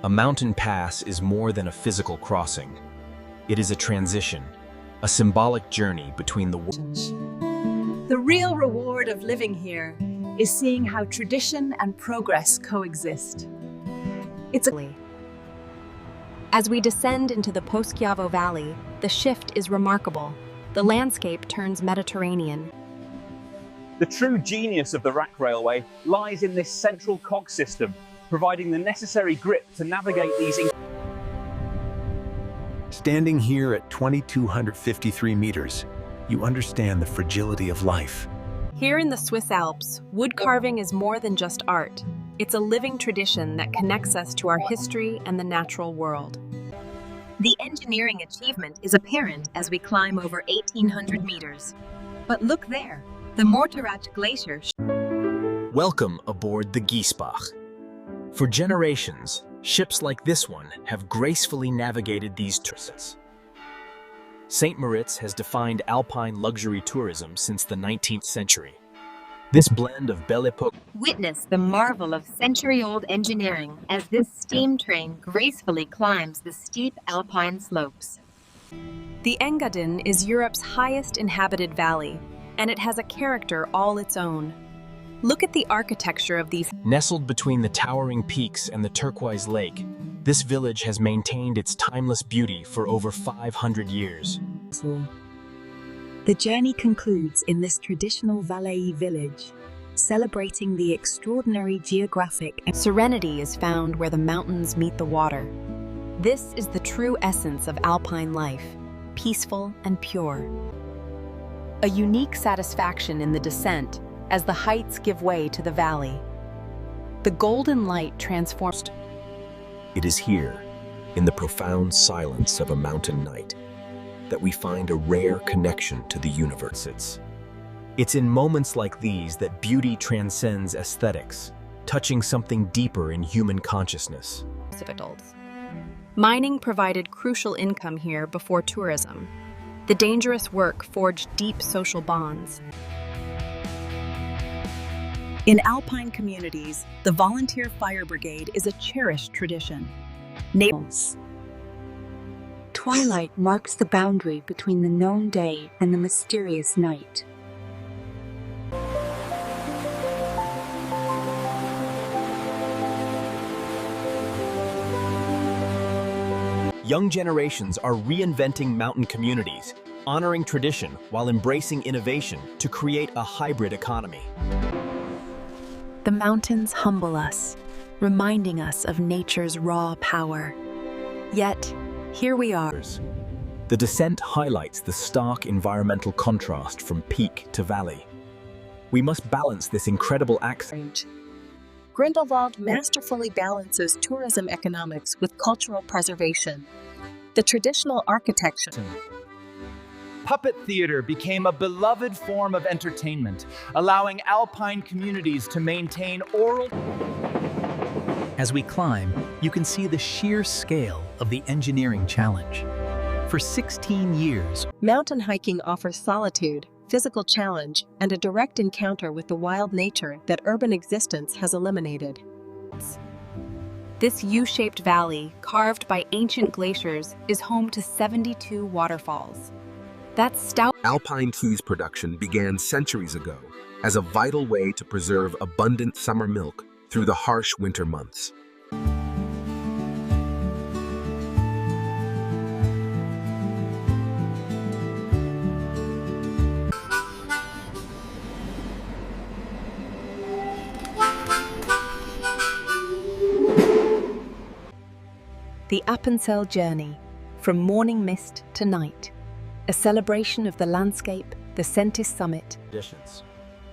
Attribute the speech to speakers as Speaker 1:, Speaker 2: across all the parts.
Speaker 1: A mountain pass is more than a physical crossing. It is a transition, a symbolic journey between the worlds.
Speaker 2: The real reward of living here is seeing how tradition and progress coexist.
Speaker 3: As we descend into the Poschiavo Valley, the shift is remarkable. The landscape turns Mediterranean.
Speaker 4: The true genius of the rack railway lies in this central cog system, providing the necessary grip to navigate these.
Speaker 5: Standing here at 2,253 meters, you understand the fragility of life.
Speaker 3: Here in the Swiss Alps, wood carving is more than just art. It's a living tradition that connects us to our history and the natural world. The engineering achievement is apparent as we climb over 1,800 meters. But look there, the Morteratsch Glacier.
Speaker 1: Welcome aboard the Giesbach. For generations, ships like this one have gracefully navigated these terraces. St. Moritz has defined alpine luxury tourism since the 19th century. This blend of Belle Epoque.
Speaker 3: Witness the marvel of century-old engineering as this steam train gracefully climbs the steep alpine slopes. The Engadin is Europe's highest inhabited valley, and it has a character all its own. Look at the architecture of these.
Speaker 1: Nestled between the towering peaks and the turquoise lake, this village has maintained its timeless beauty for over 500 years.
Speaker 2: The journey concludes in this traditional Valais village, celebrating the extraordinary geographic.
Speaker 3: Serenity is found where the mountains meet the water. This is the true essence of alpine life, peaceful and pure. A unique satisfaction in the descent as the heights give way to the valley. The golden light transforms.
Speaker 1: It is here, in the profound silence of a mountain night, that we find a rare connection to the universe. It's in moments like these that beauty transcends aesthetics, touching something deeper in human consciousness.
Speaker 3: Mining provided crucial income here before tourism. The dangerous work forged deep social bonds.
Speaker 2: In alpine communities, the volunteer fire brigade is a cherished tradition.
Speaker 6: Twilight marks the boundary between the known day and the mysterious night.
Speaker 1: Young generations are reinventing mountain communities, honoring tradition while embracing innovation to create a hybrid economy.
Speaker 3: The mountains humble us, reminding us of nature's raw power. Yet, here we are.
Speaker 1: The descent highlights the stark environmental contrast from peak to valley. We must balance this incredible accent.
Speaker 2: Grindelwald masterfully balances tourism economics with cultural preservation. The traditional architecture.
Speaker 7: Puppet theater became a beloved form of entertainment, allowing alpine communities to maintain oral.
Speaker 8: As we climb, you can see the sheer scale of the engineering challenge. For 16 years,
Speaker 2: Mountain hiking offers solitude, physical challenge, and a direct encounter with the wild nature that urban existence has eliminated.
Speaker 3: This U-shaped valley, carved by ancient glaciers, is home to 72 waterfalls. That stout
Speaker 9: alpine cheese production began centuries ago as a vital way to preserve abundant summer milk through the harsh winter months.
Speaker 3: The Appenzell journey, from morning mist to night. A celebration of the landscape, the Sentis summit.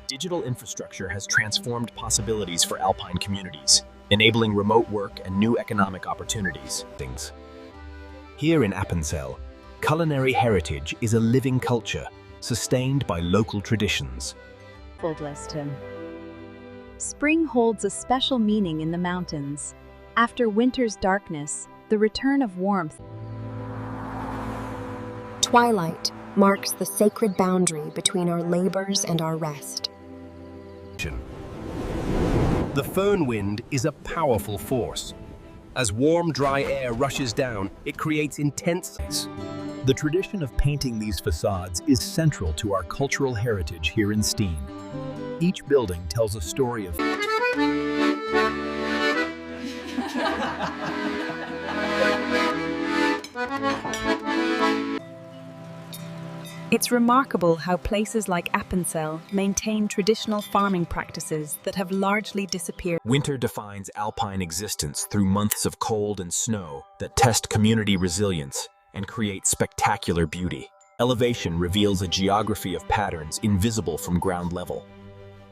Speaker 1: Digital infrastructure has transformed possibilities for alpine communities, enabling remote work and new economic opportunities. Here in Appenzell, culinary heritage is a living culture, sustained by local traditions.
Speaker 10: Spring holds a special meaning in the mountains. After winter's darkness, the return of warmth.
Speaker 3: Twilight marks the sacred boundary between our labors and our rest.
Speaker 5: the
Speaker 11: The föhn wind is a powerful force. As warm, dry air rushes down, it creates intense.
Speaker 8: The tradition of painting these facades is central to our cultural heritage here in Steen. Each building tells a story of
Speaker 3: It's remarkable how places like Appenzell maintain traditional farming practices that have largely disappeared.
Speaker 1: Winter defines alpine existence through months of cold and snow that test community resilience and create spectacular beauty. Elevation reveals a geography of patterns invisible from ground level.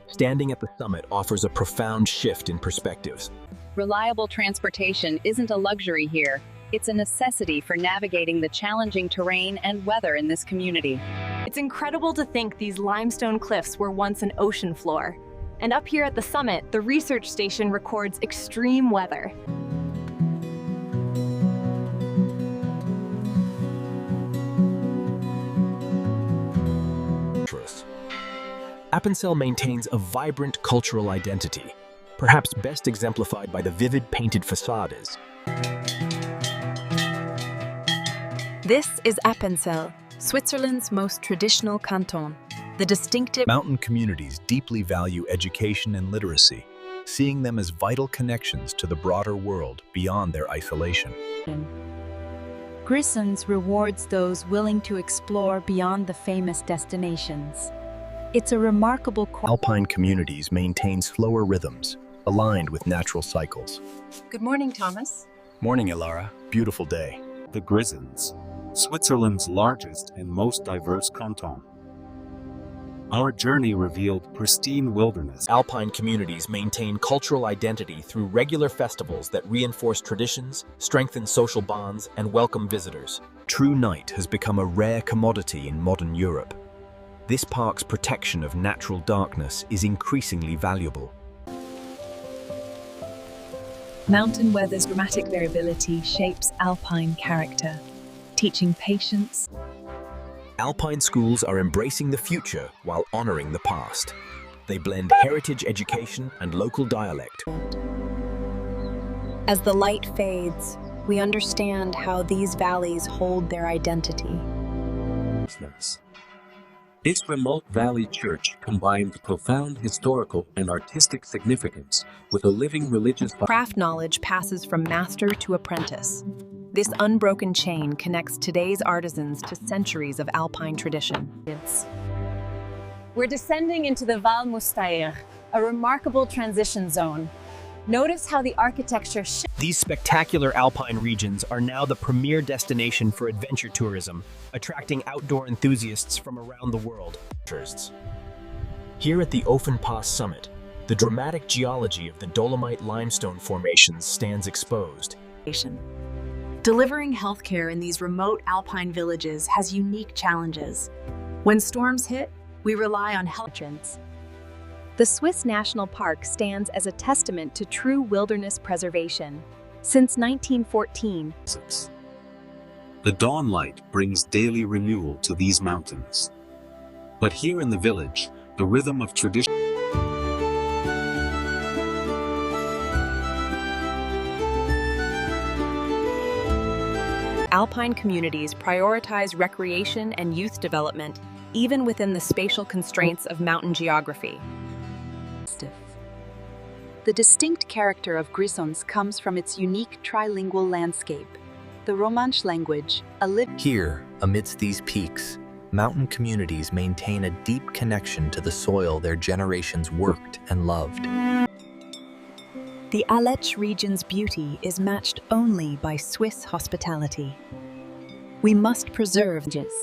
Speaker 1: Standing at the summit offers a profound shift in perspectives.
Speaker 12: Reliable transportation isn't a luxury here. It's a necessity for navigating the challenging terrain and weather in this community.
Speaker 13: It's incredible to think these limestone cliffs were once an ocean floor. And up here at the summit, the research station records extreme weather.
Speaker 1: Appenzell maintains a vibrant cultural identity, perhaps best exemplified by the vivid painted facades.
Speaker 3: This is Appenzell, Switzerland's most traditional canton. The distinctive
Speaker 8: mountain communities deeply value education and literacy, seeing them as vital connections to the broader world beyond their isolation.
Speaker 10: Grisons rewards those willing to explore beyond the famous destinations. It's a remarkable
Speaker 8: Alpine communities maintain slower rhythms, aligned with natural cycles.
Speaker 2: Good morning, Thomas.
Speaker 8: Morning, Ilara. Beautiful day.
Speaker 14: The Grisons, Switzerland's largest and most diverse canton. Our journey revealed pristine wilderness.
Speaker 1: Alpine communities maintain cultural identity through regular festivals that reinforce traditions, strengthen social bonds, and welcome visitors.
Speaker 8: True night has become a rare commodity in modern Europe. This park's protection of natural darkness is increasingly valuable.
Speaker 3: mountain weather's dramatic variability shapes alpine character, teaching patience.
Speaker 1: Alpine schools are embracing the future while honoring the past. They blend heritage education and local dialect.
Speaker 3: As the light fades, we understand how these valleys hold their identity.
Speaker 15: This remote valley church combined profound historical and artistic significance with a living religious
Speaker 3: craft knowledge passes from master to apprentice. This unbroken chain connects today's artisans to centuries of alpine tradition.
Speaker 12: We're descending into the Val Mustair, a remarkable transition zone. Notice how the architecture shifts.
Speaker 1: These spectacular alpine regions are now the premier destination for adventure tourism, attracting outdoor enthusiasts from around the world. Here at the Ofenpass summit, the dramatic geology of the Dolomite limestone formations stands exposed.
Speaker 3: Delivering healthcare in these remote alpine villages has unique challenges. When storms hit, we rely on health.
Speaker 10: The Swiss National Park stands as a testament to true wilderness preservation. Since 1914,
Speaker 14: the dawn light brings daily renewal to these mountains. But here in the village, the rhythm of tradition.
Speaker 3: Alpine communities prioritize recreation and youth development, even within the spatial constraints of mountain geography.
Speaker 6: The distinct character of Grisons comes from its unique trilingual landscape. The Romansh language,
Speaker 8: Here, amidst these peaks, mountain communities maintain a deep connection to the soil their generations worked and loved.
Speaker 3: The Aletsch region's beauty is matched only by Swiss hospitality. We must preserve this.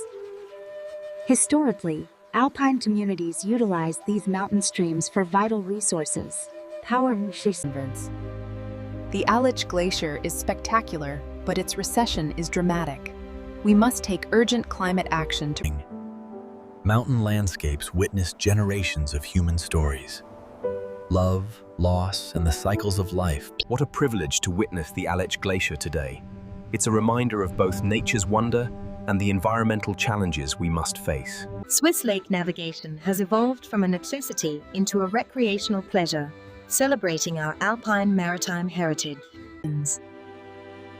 Speaker 6: Historically, alpine communities utilize these mountain streams for vital resources.
Speaker 3: The Aletsch Glacier is spectacular, but its recession is dramatic. We must take urgent climate action to...
Speaker 8: Mountain landscapes witness generations of human stories. Love, loss, and the cycles of life.
Speaker 1: What a privilege to witness the Aletsch Glacier today. It's a reminder of both nature's wonder and the environmental challenges we must face.
Speaker 16: Swiss lake navigation has evolved from a necessity into a recreational pleasure. celebrating our alpine maritime heritage.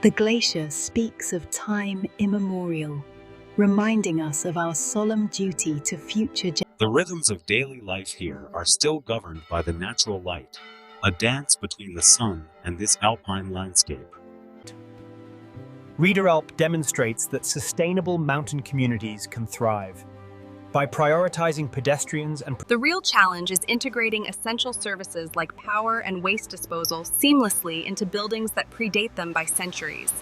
Speaker 17: The glacier speaks of time immemorial, reminding us of our solemn duty to future generations.
Speaker 14: The rhythms of daily life here are still governed by the natural light, a dance between the sun and this alpine landscape.
Speaker 1: Readeralp demonstrates that sustainable mountain communities can thrive by prioritizing pedestrians and...
Speaker 3: The real challenge is integrating essential services like power and waste disposal seamlessly into buildings that predate them by centuries.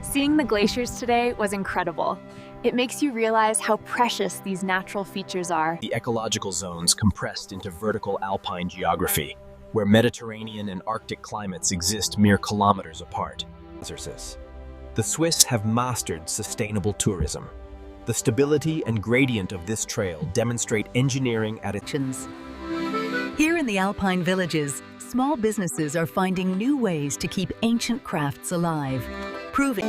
Speaker 13: Seeing the glaciers today was incredible. It makes you realize how precious these natural features are.
Speaker 1: The ecological zones compressed into vertical alpine geography, where Mediterranean and Arctic climates exist mere kilometers apart. The Swiss have mastered sustainable tourism. The stability and gradient of this trail demonstrate engineering at its...
Speaker 18: Here in the alpine villages, small businesses are finding new ways to keep ancient crafts alive, proving...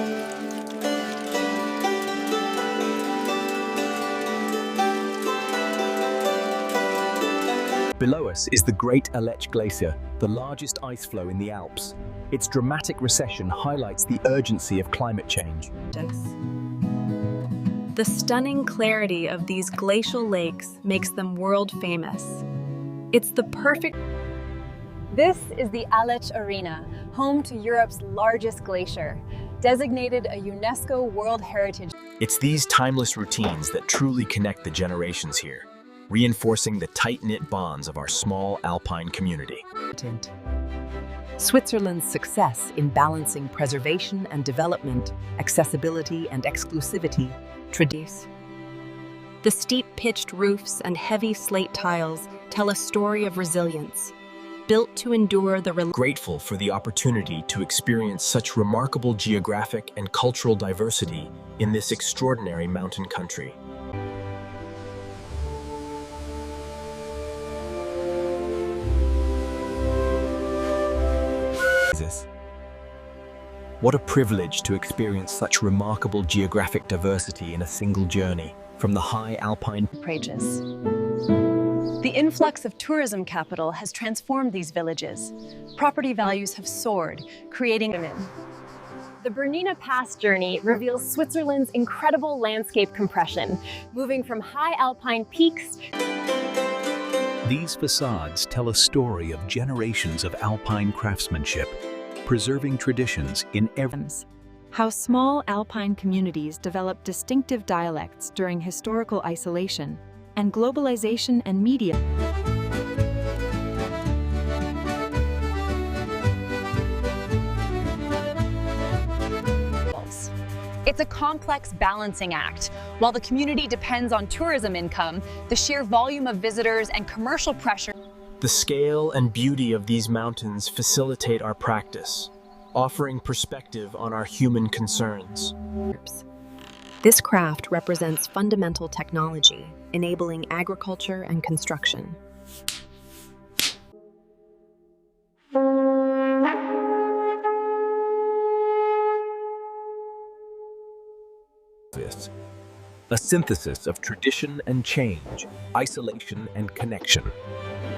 Speaker 1: Below us is the Great Aletsch Glacier, the largest ice flow in the Alps. Its dramatic recession highlights the urgency of climate change.
Speaker 3: The stunning clarity of these glacial lakes makes them world famous. It's the perfect...
Speaker 12: This is the Aletsch Arena, home to Europe's largest glacier, designated a UNESCO World Heritage.
Speaker 1: It's these timeless routines that truly connect the generations here, reinforcing the tight-knit bonds of our small alpine community.
Speaker 19: Switzerland's success in balancing preservation and development, accessibility and exclusivity, tradition.
Speaker 3: The steep pitched roofs and heavy slate tiles tell a story of resilience, built to endure the...
Speaker 1: Grateful for the opportunity to experience such remarkable geographic and cultural diversity in this extraordinary mountain country. What a privilege to experience such remarkable geographic diversity in a single journey, from the high alpine...
Speaker 6: The influx of tourism capital has transformed these villages. Property values have soared, creating...
Speaker 13: The Bernina Pass journey reveals Switzerland's incredible landscape compression, moving from high alpine peaks...
Speaker 5: These facades tell a story of generations of alpine craftsmanship, preserving traditions in every...
Speaker 20: How small alpine communities develop distinctive dialects during historical isolation, and globalization and media.
Speaker 6: It's a complex balancing act. While the community depends on tourism income, the sheer volume of visitors and commercial pressure...
Speaker 1: The scale and beauty of these mountains facilitate our practice, offering perspective on our human concerns.
Speaker 3: This craft represents fundamental technology, enabling agriculture and construction.
Speaker 1: A synthesis of tradition and change, isolation and connection.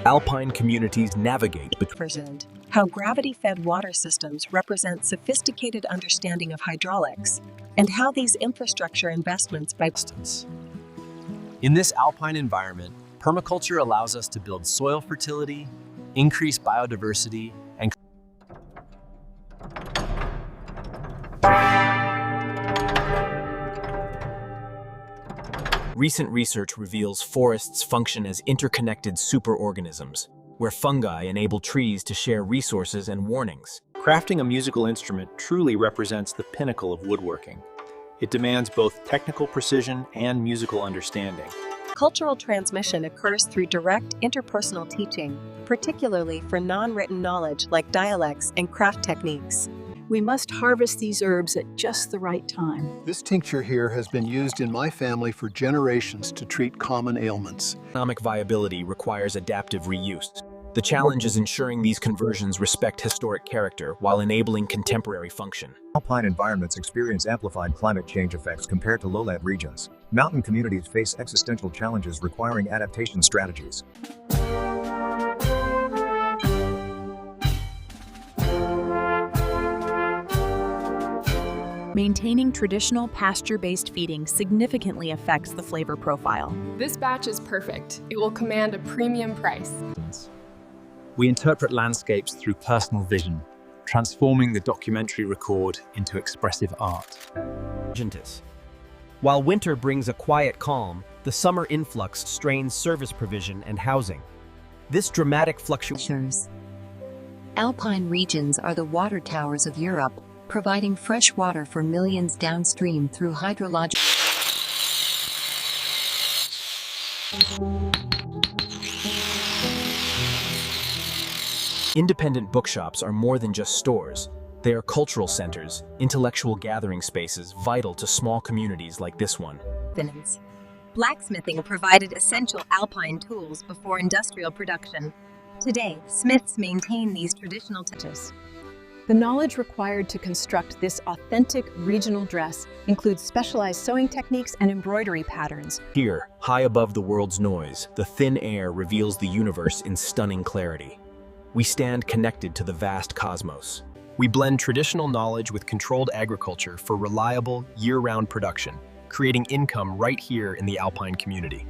Speaker 1: Alpine communities navigate between...
Speaker 2: How gravity-fed water systems represent sophisticated understanding of hydraulics, and how these infrastructure investments by...
Speaker 21: In this alpine environment, permaculture allows us to build soil fertility, increase biodiversity, and...
Speaker 1: Recent research reveals forests function as interconnected superorganisms, where fungi enable trees to share resources and warnings.
Speaker 22: Crafting a musical instrument truly represents the pinnacle of woodworking. It demands both technical precision and musical understanding.
Speaker 2: Cultural transmission occurs through direct interpersonal teaching, particularly for non-written knowledge like dialects and craft techniques.
Speaker 23: We must harvest these herbs at just the right time.
Speaker 24: This tincture here has been used in my family for generations to treat common ailments.
Speaker 1: Economic viability requires adaptive reuse. The challenge is ensuring these conversions respect historic character while enabling contemporary function.
Speaker 25: Alpine environments experience amplified climate change effects compared to lowland regions. Mountain communities face existential challenges requiring adaptation strategies.
Speaker 20: Maintaining traditional pasture-based feeding significantly affects the flavor profile.
Speaker 4: This batch is perfect. It will command a premium price.
Speaker 22: We interpret landscapes through personal vision, transforming the documentary record into expressive art.
Speaker 1: While winter brings a quiet calm, the summer influx strains service provision and housing. This dramatic fluctuation.
Speaker 16: Alpine regions are the water towers of Europe, providing fresh water for millions downstream through hydrologic.
Speaker 1: Independent bookshops are more than just stores. They are cultural centers, intellectual gathering spaces vital to small communities like this one.
Speaker 2: Blacksmithing provided essential alpine tools before industrial production. Today, smiths maintain these traditional touches.
Speaker 20: The knowledge required to construct this authentic regional dress includes specialized sewing techniques and embroidery patterns.
Speaker 1: Here, high above the world's noise, the thin air reveals the universe in stunning clarity. We stand connected to the vast cosmos.
Speaker 22: We blend traditional knowledge with controlled agriculture for reliable, year-round production, creating income right here in the alpine community.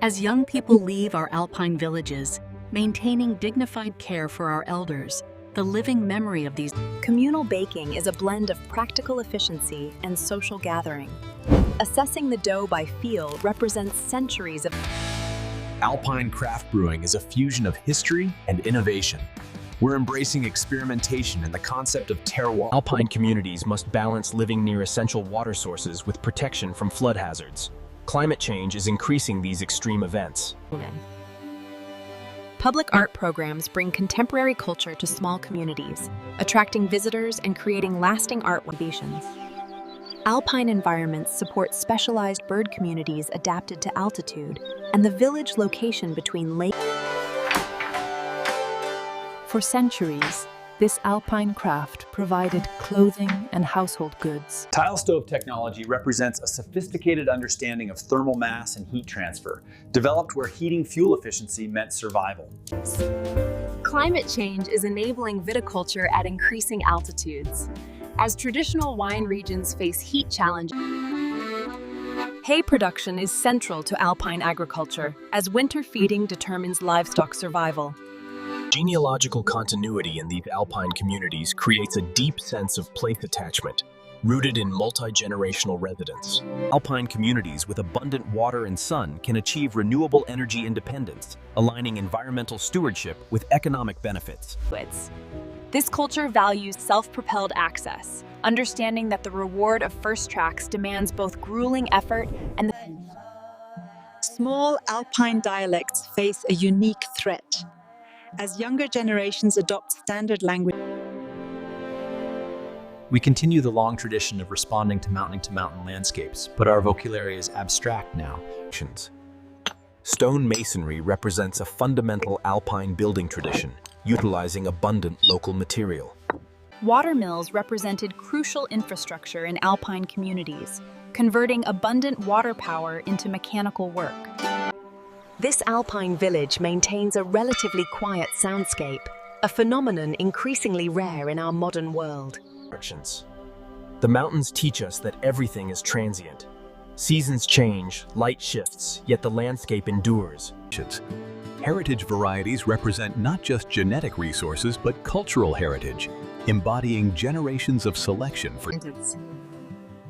Speaker 18: As young people leave our alpine villages, maintaining dignified care for our elders, the living memory of these.
Speaker 3: Communal baking is a blend of practical efficiency and social gathering. Assessing the dough by feel represents centuries of.
Speaker 21: Alpine craft brewing is a fusion of history and innovation. We're embracing experimentation and the concept of terroir.
Speaker 1: Alpine communities must balance living near essential water sources with protection from flood hazards. Climate change is increasing these extreme events.
Speaker 3: Public art programs bring contemporary culture to small communities, attracting visitors and creating lasting art exhibitions. Alpine environments support specialized bird communities adapted to altitude and the village location between lakes.
Speaker 20: For centuries, this alpine craft provided clothing and household goods.
Speaker 21: Tile stove technology represents a sophisticated understanding of thermal mass and heat transfer, developed where heating fuel efficiency meant survival.
Speaker 3: Climate change is enabling viticulture at increasing altitudes. As traditional wine regions face heat challenges, hay production is central to alpine agriculture, as winter feeding determines livestock survival.
Speaker 1: Genealogical continuity in these alpine communities creates a deep sense of place attachment, rooted in multi-generational residence. Alpine communities with abundant water and sun can achieve renewable energy independence, aligning environmental stewardship with economic benefits.
Speaker 3: This culture values self-propelled access, understanding that the reward of first tracks demands both grueling effort and the.
Speaker 7: Small alpine dialects face a unique threat as younger generations adopt standard language.
Speaker 22: We continue the long tradition of responding to mountain landscapes, but our vocabulary is abstract now.
Speaker 1: Stone masonry represents a fundamental alpine building tradition, utilizing abundant local material.
Speaker 3: Water mills represented crucial infrastructure in alpine communities, converting abundant water power into mechanical work.
Speaker 2: This alpine village maintains a relatively quiet soundscape, a phenomenon increasingly rare in our modern world.
Speaker 1: The mountains teach us that everything is transient. Seasons change, light shifts, yet the landscape endures.
Speaker 5: Heritage varieties represent not just genetic resources, but cultural heritage, embodying generations of selection for.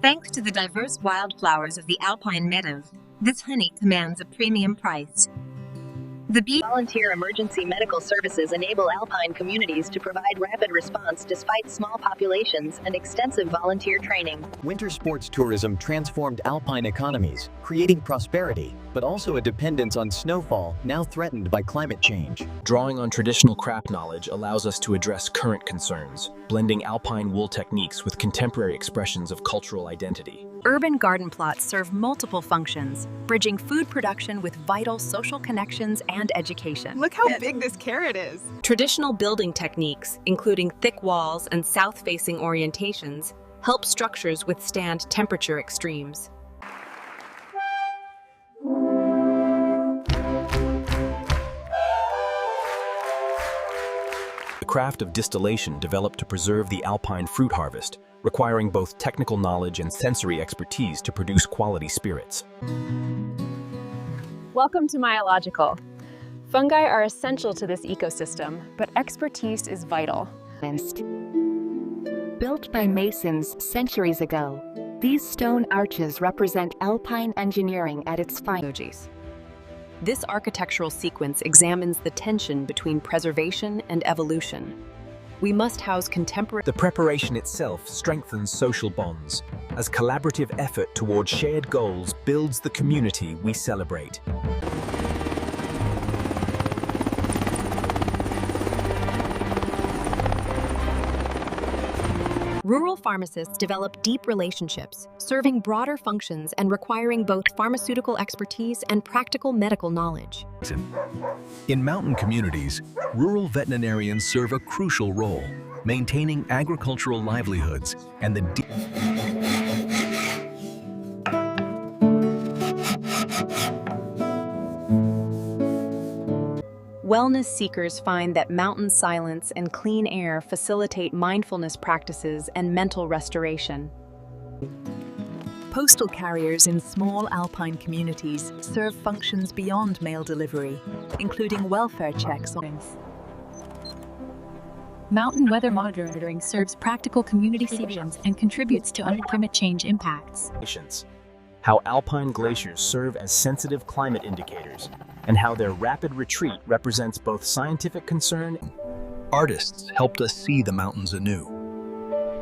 Speaker 2: Thanks to the diverse wildflowers of the alpine meadows, this honey commands a premium price. The volunteer emergency medical services enable alpine communities to provide rapid response despite small populations and extensive volunteer training.
Speaker 9: Winter sports tourism transformed alpine economies, creating prosperity, but also a dependence on snowfall now threatened by climate change.
Speaker 1: Drawing on traditional craft knowledge allows us to address current concerns, blending alpine wool techniques with contemporary expressions of cultural identity.
Speaker 3: Urban garden plots serve multiple functions, bridging food production with vital social connections and education.
Speaker 11: Look how big this carrot is.
Speaker 3: Traditional building techniques, including thick walls and south-facing orientations, help structures withstand temperature extremes.
Speaker 1: The craft of distillation developed to preserve the alpine fruit harvest, requiring both technical knowledge and sensory expertise to produce quality spirits.
Speaker 3: Welcome to Myological. Fungi are essential to this ecosystem, but expertise is vital.
Speaker 8: Built by masons centuries ago, these stone arches represent alpine engineering at its finest.
Speaker 19: This architectural sequence examines the tension between preservation and evolution. We must house contemporary...
Speaker 1: The preparation itself strengthens social bonds, as collaborative effort towards shared goals builds the community we celebrate.
Speaker 20: Rural pharmacists develop deep relationships, serving broader functions and requiring both pharmaceutical expertise and practical medical knowledge.
Speaker 5: In mountain communities, rural veterinarians serve a crucial role, maintaining agricultural livelihoods and the
Speaker 3: Wellness seekers find that mountain silence and clean air facilitate mindfulness practices and mental restoration.
Speaker 19: Postal carriers in small alpine communities serve functions beyond mail delivery, including welfare checks.
Speaker 10: Mountain weather monitoring serves practical community solutions and contributes to climate change impacts.
Speaker 1: How alpine glaciers serve as sensitive climate indicators, and how their rapid retreat represents both scientific concern.
Speaker 5: Artists helped us see the mountains anew.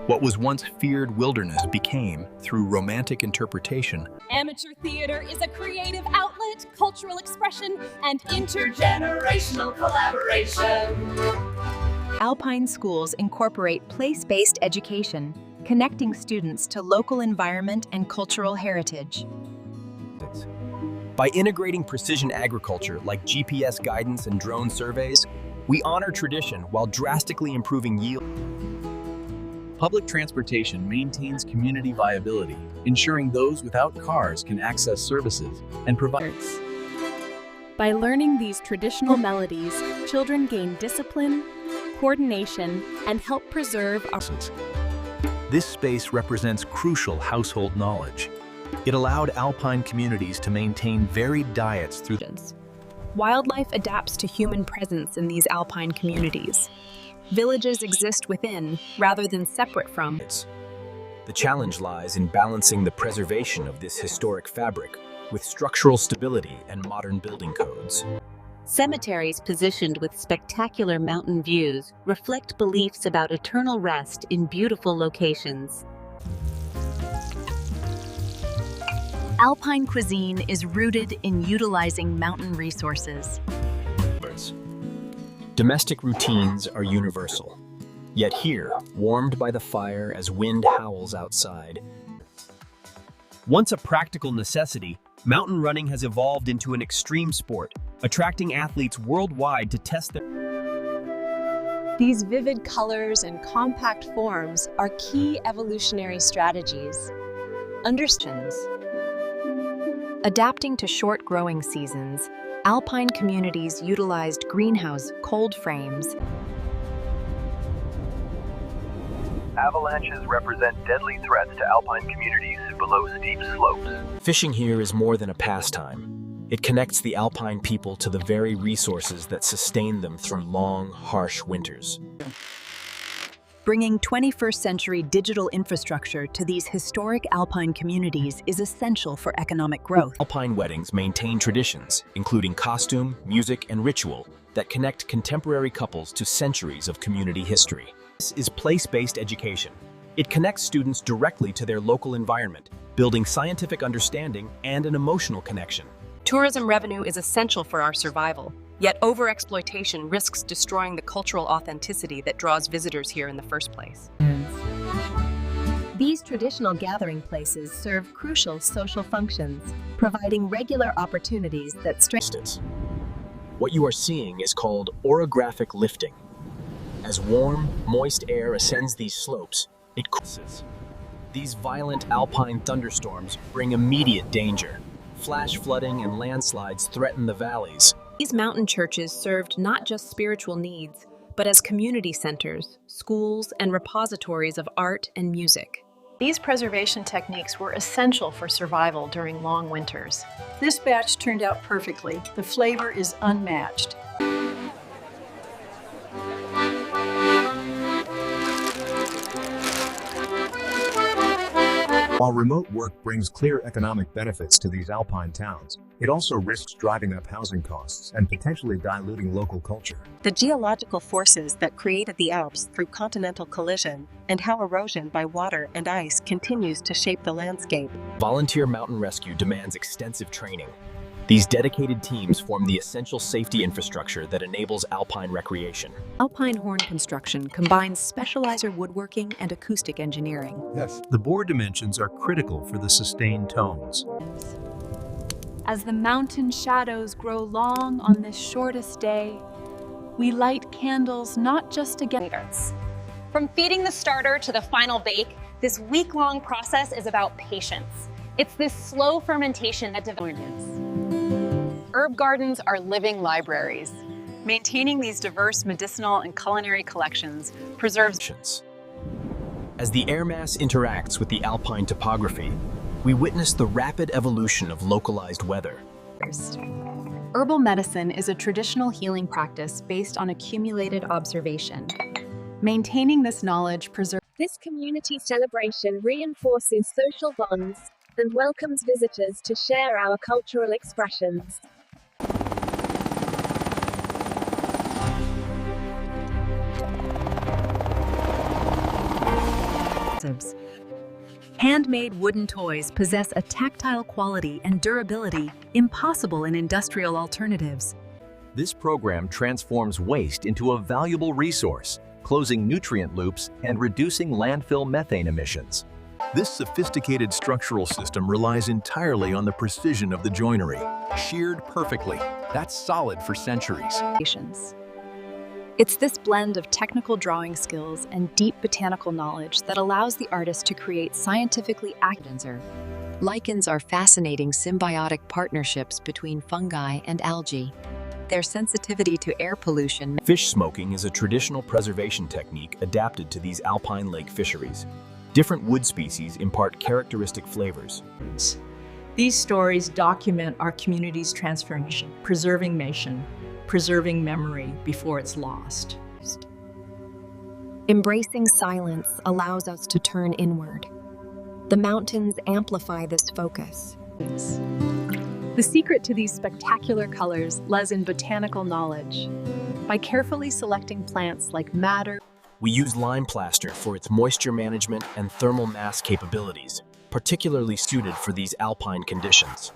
Speaker 5: What was once feared wilderness became, through romantic interpretation,
Speaker 14: Amateur theater is a creative outlet, cultural expression, and intergenerational collaboration.
Speaker 3: Alpine schools incorporate place-based education, connecting students to local environment and cultural heritage.
Speaker 1: By integrating precision agriculture like GPS guidance and drone surveys, we honor tradition while drastically improving yield.
Speaker 21: Public transportation maintains community viability, ensuring those without cars can access services and provide.
Speaker 13: By learning these traditional melodies, children gain discipline, coordination, and help preserve our...
Speaker 5: This space represents crucial household knowledge. It allowed alpine communities to maintain varied diets through...
Speaker 3: Wildlife adapts to human presence in these alpine communities. Villages exist within, rather than separate from.
Speaker 1: The challenge lies in balancing the preservation of this historic fabric with structural stability and modern building codes.
Speaker 2: Cemeteries positioned with spectacular mountain views reflect beliefs about eternal rest in beautiful locations.
Speaker 18: Alpine cuisine is rooted in utilizing mountain resources.
Speaker 1: Domestic routines are universal. Yet here, warmed by the fire as wind howls outside.
Speaker 21: Once a practical necessity, mountain running has evolved into an extreme sport, attracting athletes worldwide to test their...
Speaker 3: These vivid colors and compact forms are key evolutionary strategies. Understands. Adapting to short growing seasons, alpine communities utilized greenhouse cold frames.
Speaker 25: Avalanches represent deadly threats to alpine communities below steep slopes.
Speaker 1: Fishing here is more than a pastime. It connects the alpine people to the very resources that sustain them through long, harsh winters.
Speaker 19: Bringing 21st century digital infrastructure to these historic alpine communities is essential for economic growth.
Speaker 1: Alpine weddings maintain traditions, including costume, music, and ritual, that connect contemporary couples to centuries of community history. This is place-based education. It connects students directly to their local environment, building scientific understanding and an emotional connection.
Speaker 3: Tourism revenue is essential for our survival, yet overexploitation risks destroying the cultural authenticity that draws visitors here in the first place.
Speaker 10: These traditional gathering places serve crucial social functions, providing regular opportunities that strengthen.
Speaker 1: What you are seeing is called orographic lifting. As warm, moist air ascends these slopes, it cools. These violent alpine thunderstorms bring immediate danger. Flash flooding and landslides threaten the valleys.
Speaker 3: These mountain churches served not just spiritual needs,
Speaker 19: but as community centers, schools, and repositories of art and music.
Speaker 3: These preservation techniques were essential for survival during long winters.
Speaker 6: This batch turned out perfectly. The flavor is unmatched.
Speaker 25: While remote work brings clear economic benefits to these alpine towns, it also risks driving up housing costs and potentially diluting local culture.
Speaker 2: The geological forces that created the Alps through continental collision and how erosion by water and ice continues to shape the landscape.
Speaker 1: Volunteer mountain rescue demands extensive training. These dedicated teams form the essential safety infrastructure that enables alpine recreation.
Speaker 19: Alpine horn construction combines specializer woodworking and acoustic engineering.
Speaker 25: Yes.
Speaker 5: The bore dimensions are critical for the sustained tones.
Speaker 12: As the mountain shadows grow long on this shortest day, we light candles not just against.
Speaker 14: From feeding the starter to the final bake, this week-long process is about patience. It's this slow fermentation that develops. Herb gardens are living libraries.
Speaker 11: Maintaining these diverse medicinal and culinary collections preserves.
Speaker 1: As the air mass interacts with the alpine topography, we witness the rapid evolution of localized weather.
Speaker 13: Herbal medicine is a traditional healing practice based on accumulated observation. Maintaining this knowledge preserves.
Speaker 20: This community celebration reinforces social bonds and welcomes visitors to share our cultural expressions.
Speaker 19: Handmade wooden toys possess a tactile quality and durability impossible in industrial alternatives.
Speaker 9: This program transforms waste into a valuable resource, closing nutrient loops and reducing landfill methane emissions.
Speaker 5: This sophisticated structural system relies entirely on the precision of the joinery, sheared perfectly. That's solid for centuries.
Speaker 19: It's this blend of technical drawing skills and deep botanical knowledge that allows the artist to create scientifically accurate.
Speaker 16: Lichens are fascinating symbiotic partnerships between fungi and algae. Their sensitivity to air pollution.
Speaker 1: Fish smoking is a traditional preservation technique adapted to these alpine lake fisheries. Different wood species impart characteristic flavors.
Speaker 6: These stories document our community's transformation, preserving memory before it's lost.
Speaker 20: Embracing silence allows us to turn inward. The mountains amplify this focus.
Speaker 3: The secret to these spectacular colors lies in botanical knowledge. By carefully selecting plants like madder,
Speaker 1: we use lime plaster for its moisture management and thermal mass capabilities, particularly suited for these alpine conditions.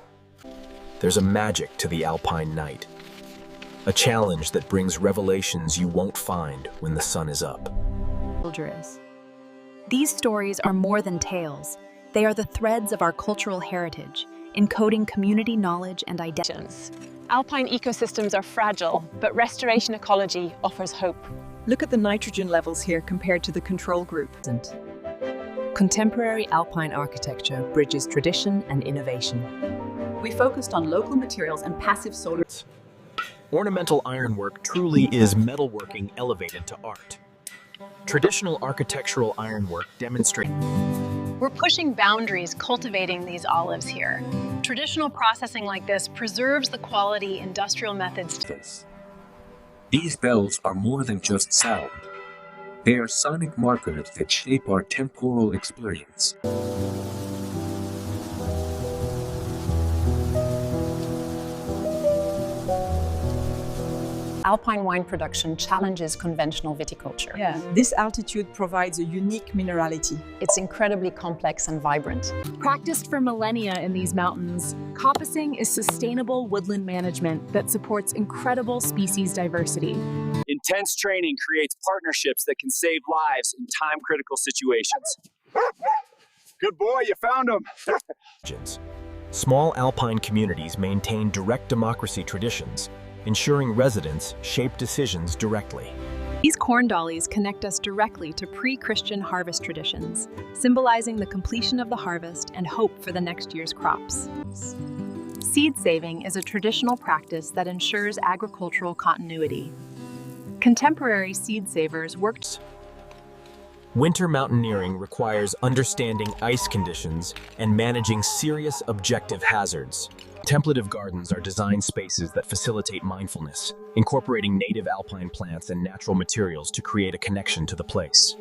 Speaker 1: There's a magic to the alpine night. A challenge that brings revelations you won't find when the sun is up.
Speaker 19: These stories are more than tales. They are the threads of our cultural heritage, encoding community knowledge and identity.
Speaker 11: Alpine ecosystems are fragile, but restoration ecology offers hope.
Speaker 6: Look at the nitrogen levels here compared to the control group.
Speaker 15: Contemporary alpine architecture bridges tradition and innovation.
Speaker 6: We focused on local materials and passive solar.
Speaker 1: Ornamental ironwork truly is metalworking elevated to art. Traditional architectural ironwork demonstrates.
Speaker 3: we're pushing boundaries cultivating these olives here. Traditional processing like this preserves the quality industrial methods.
Speaker 17: These bells are more than just sound. They are sonic markers that shape our temporal experience.
Speaker 11: Alpine wine production challenges conventional viticulture.
Speaker 6: Yeah, this altitude provides a unique minerality.
Speaker 11: It's incredibly complex and vibrant.
Speaker 3: Practiced for millennia in these mountains, coppicing is sustainable woodland management that supports incredible species diversity.
Speaker 23: Intense training creates partnerships that can save lives in time-critical situations.
Speaker 26: Good boy, you found him!
Speaker 1: Small alpine communities maintain direct democracy traditions, ensuring residents shape decisions directly.
Speaker 3: These corn dollies connect us directly to pre-Christian harvest traditions, symbolizing the completion of the harvest and hope for the next year's crops. Seed saving is a traditional practice that ensures agricultural continuity. Contemporary seed savers worked.
Speaker 1: Winter mountaineering requires understanding ice conditions and managing serious objective hazards. Contemplative gardens are design spaces that facilitate mindfulness, incorporating native alpine plants and natural materials to create a connection to the place.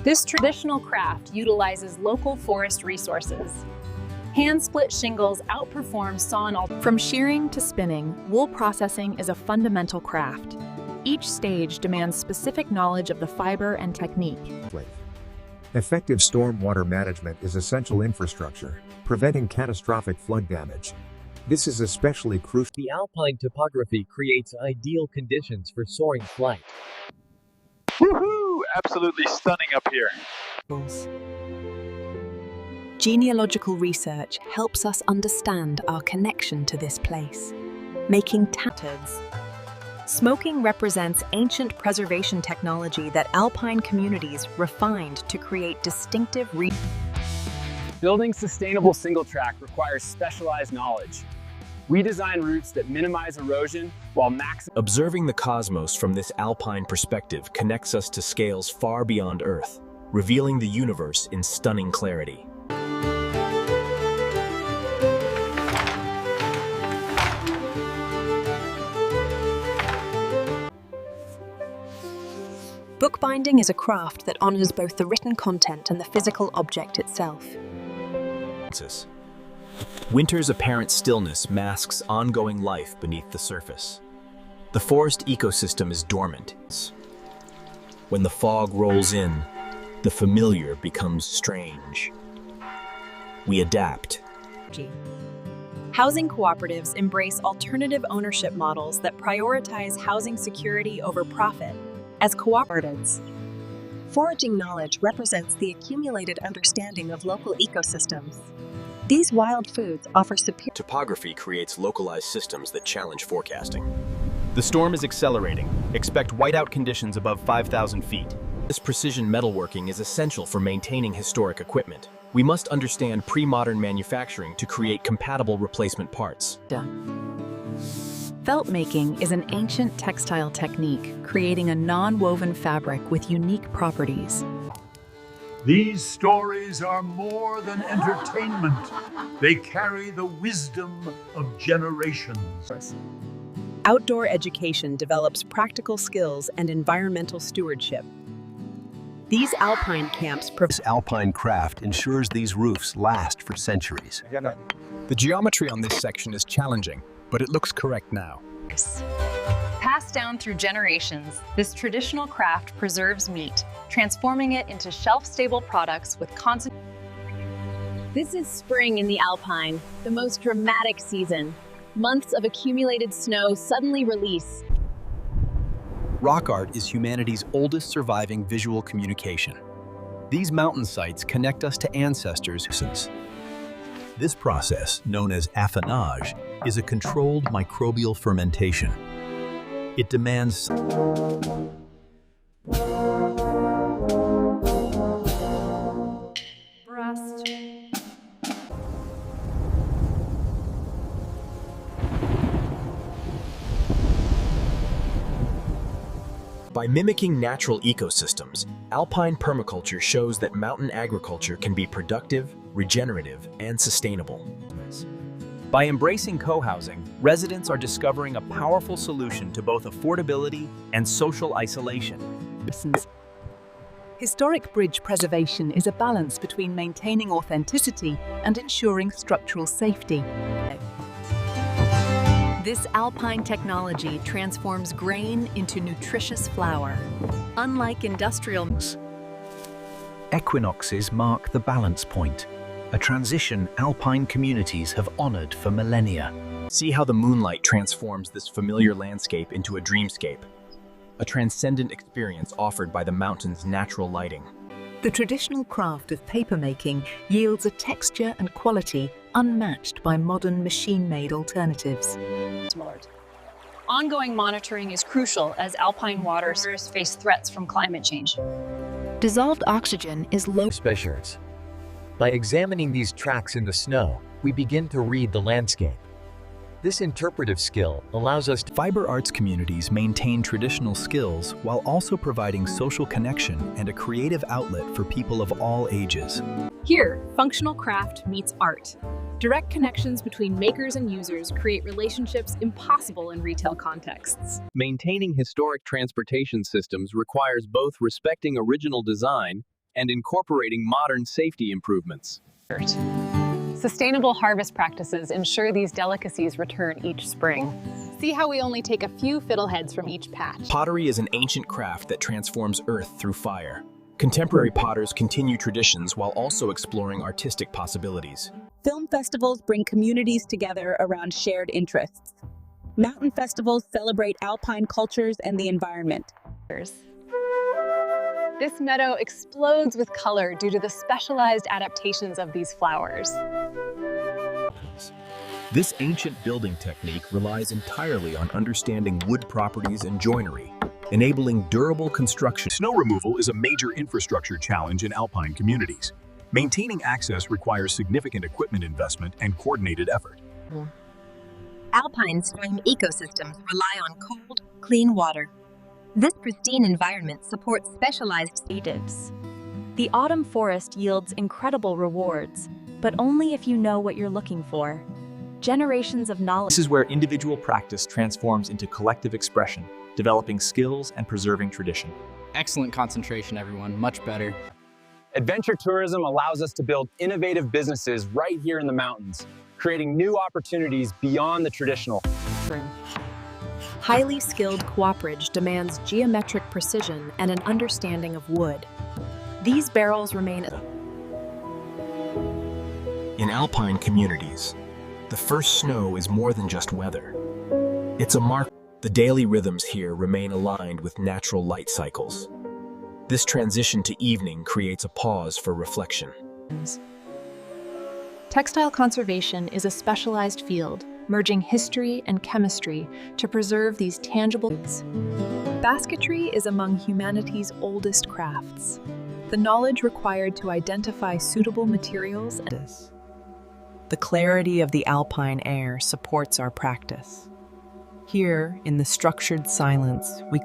Speaker 11: This traditional craft utilizes local forest resources. Hand-split shingles outperform sawn.
Speaker 3: From shearing to spinning, wool processing is a fundamental craft. Each stage demands specific knowledge of the fiber and technique.
Speaker 25: Effective stormwater management is essential infrastructure, preventing catastrophic flood damage. This is especially crucial.
Speaker 4: The alpine topography creates ideal conditions for soaring flight.
Speaker 23: Woohoo! Absolutely stunning up here.
Speaker 19: Genealogical research helps us understand our connection to this place, making tattards.
Speaker 3: Smoking represents ancient preservation technology that alpine communities refined to create distinctive
Speaker 23: Building sustainable single track requires specialized knowledge. We design routes that minimize erosion while maximizing.
Speaker 1: Observing the cosmos from this alpine perspective connects us to scales far beyond Earth, revealing the universe in stunning clarity.
Speaker 19: Bookbinding is a craft that honors both the written content and the physical object itself.
Speaker 1: Winter's apparent stillness masks ongoing life beneath the surface. The forest ecosystem is dormant. When the fog rolls in, the familiar becomes strange. We adapt.
Speaker 3: Housing cooperatives embrace alternative ownership models that prioritize housing security over profit. As cooperatives,
Speaker 10: foraging knowledge represents the accumulated understanding of local ecosystems. These wild foods offer superior.
Speaker 1: Topography creates localized systems that challenge forecasting. The storm is accelerating. Expect whiteout conditions above 5,000 feet. This precision metalworking is essential for maintaining historic equipment. We must understand pre-modern manufacturing to create compatible replacement parts.
Speaker 3: Felt making is an ancient textile technique, creating a non-woven fabric with unique properties.
Speaker 7: These stories are more than entertainment. They carry the wisdom of generations.
Speaker 19: Outdoor education develops practical skills and environmental stewardship. These alpine camps provide.
Speaker 5: This alpine craft ensures these roofs last for centuries.
Speaker 8: The geometry on this section is challenging, but it looks correct now.
Speaker 11: Passed down through generations, this traditional craft preserves meat, transforming it into shelf-stable products with constant.
Speaker 13: This is spring in the Alpine, the most dramatic season. Months of accumulated snow suddenly release.
Speaker 21: Rock art is humanity's oldest surviving visual communication. These mountain sites connect us to ancestors.
Speaker 5: This process, known as affinage, is a controlled microbial fermentation. It demands
Speaker 12: Breast.
Speaker 1: By mimicking natural ecosystems, alpine permaculture shows that mountain agriculture can be productive, regenerative, and sustainable.
Speaker 21: By embracing co-housing, residents are discovering a powerful solution to both affordability and social isolation.
Speaker 19: Historic bridge preservation is a balance between maintaining authenticity and ensuring structural safety.
Speaker 3: This alpine technology transforms grain into nutritious flour. Unlike industrial.
Speaker 5: equinoxes mark the balance point, a transition alpine communities have honored for millennia.
Speaker 1: See how the moonlight transforms this familiar landscape into a dreamscape, a transcendent experience offered by the mountain's natural lighting.
Speaker 19: The traditional craft of papermaking yields a texture and quality unmatched by modern machine-made alternatives.
Speaker 11: Ongoing monitoring is crucial as alpine waters face threats from climate change.
Speaker 10: Dissolved oxygen is low.
Speaker 9: Species. By examining these tracks in the snow, we begin to read the landscape. This interpretive skill allows us to
Speaker 5: Fiber arts communities maintain traditional skills while also providing social connection and a creative outlet for people of all ages.
Speaker 3: Here, functional craft meets art. Direct connections between makers and users create relationships impossible in retail contexts.
Speaker 4: Maintaining historic transportation systems requires both respecting original design and incorporating modern safety improvements.
Speaker 11: Sustainable harvest practices ensure these delicacies return each spring. See how we only take a few fiddleheads from each patch.
Speaker 1: Pottery is an ancient craft that transforms earth through fire. Contemporary potters continue traditions while also exploring artistic possibilities.
Speaker 2: Film festivals bring communities together around shared interests. Mountain festivals celebrate alpine cultures and the environment.
Speaker 11: This meadow explodes with color due to the specialized adaptations of these flowers.
Speaker 1: This ancient building technique relies entirely on understanding wood properties and joinery, enabling durable construction.
Speaker 14: Snow removal is a major infrastructure challenge in alpine communities. Maintaining access requires significant equipment investment and coordinated effort.
Speaker 20: Alpine stream ecosystems rely on cold, clean water. This pristine environment supports specialized
Speaker 12: natives. The autumn forest yields incredible rewards, but only if you know what you're looking for. Generations of knowledge.
Speaker 16: This is where individual practice transforms into collective expression, developing skills and preserving tradition.
Speaker 18: Excellent concentration, everyone. Much better.
Speaker 23: Adventure tourism allows us to build innovative businesses right here in the mountains, creating new opportunities beyond the traditional.
Speaker 3: Highly skilled cooperage demands geometric precision and an understanding of wood. These barrels remain
Speaker 1: in alpine communities. The first snow is more than just weather. It's a mark. The daily rhythms here remain aligned with natural light cycles. This transition to evening creates a pause for reflection.
Speaker 3: Textile conservation is a specialized field, merging history and chemistry to preserve these tangible goods. Basketry is among humanity's oldest crafts. The knowledge required to identify suitable materials and
Speaker 15: the clarity of the alpine air supports our practice. Here, in the structured silence, we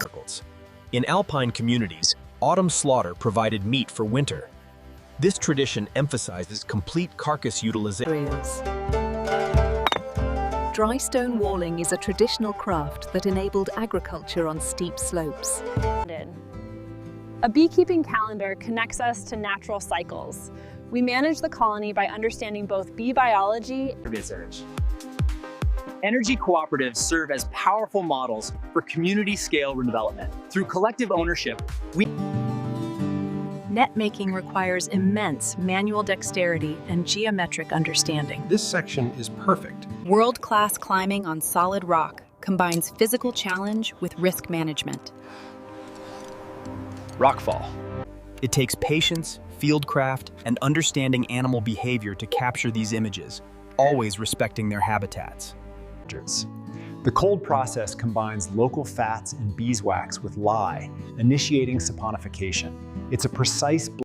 Speaker 1: in alpine communities, autumn slaughter provided meat for winter. This tradition emphasizes complete carcass utilization.
Speaker 19: Dry stone walling is a traditional craft that enabled agriculture on steep slopes.
Speaker 11: A beekeeping calendar connects us to natural cycles. We manage the colony by understanding both bee biology and
Speaker 21: research. Energy cooperatives serve as powerful models for community-scale development. Through collective ownership,
Speaker 3: net making requires immense manual dexterity and geometric understanding.
Speaker 22: This section is perfect.
Speaker 3: World-class climbing on solid rock combines physical challenge with risk management.
Speaker 21: Rockfall.
Speaker 1: It takes patience, fieldcraft, and understanding animal behavior to capture these images, always respecting their habitats.
Speaker 24: The cold process combines local fats and beeswax with lye, initiating saponification. It's a precise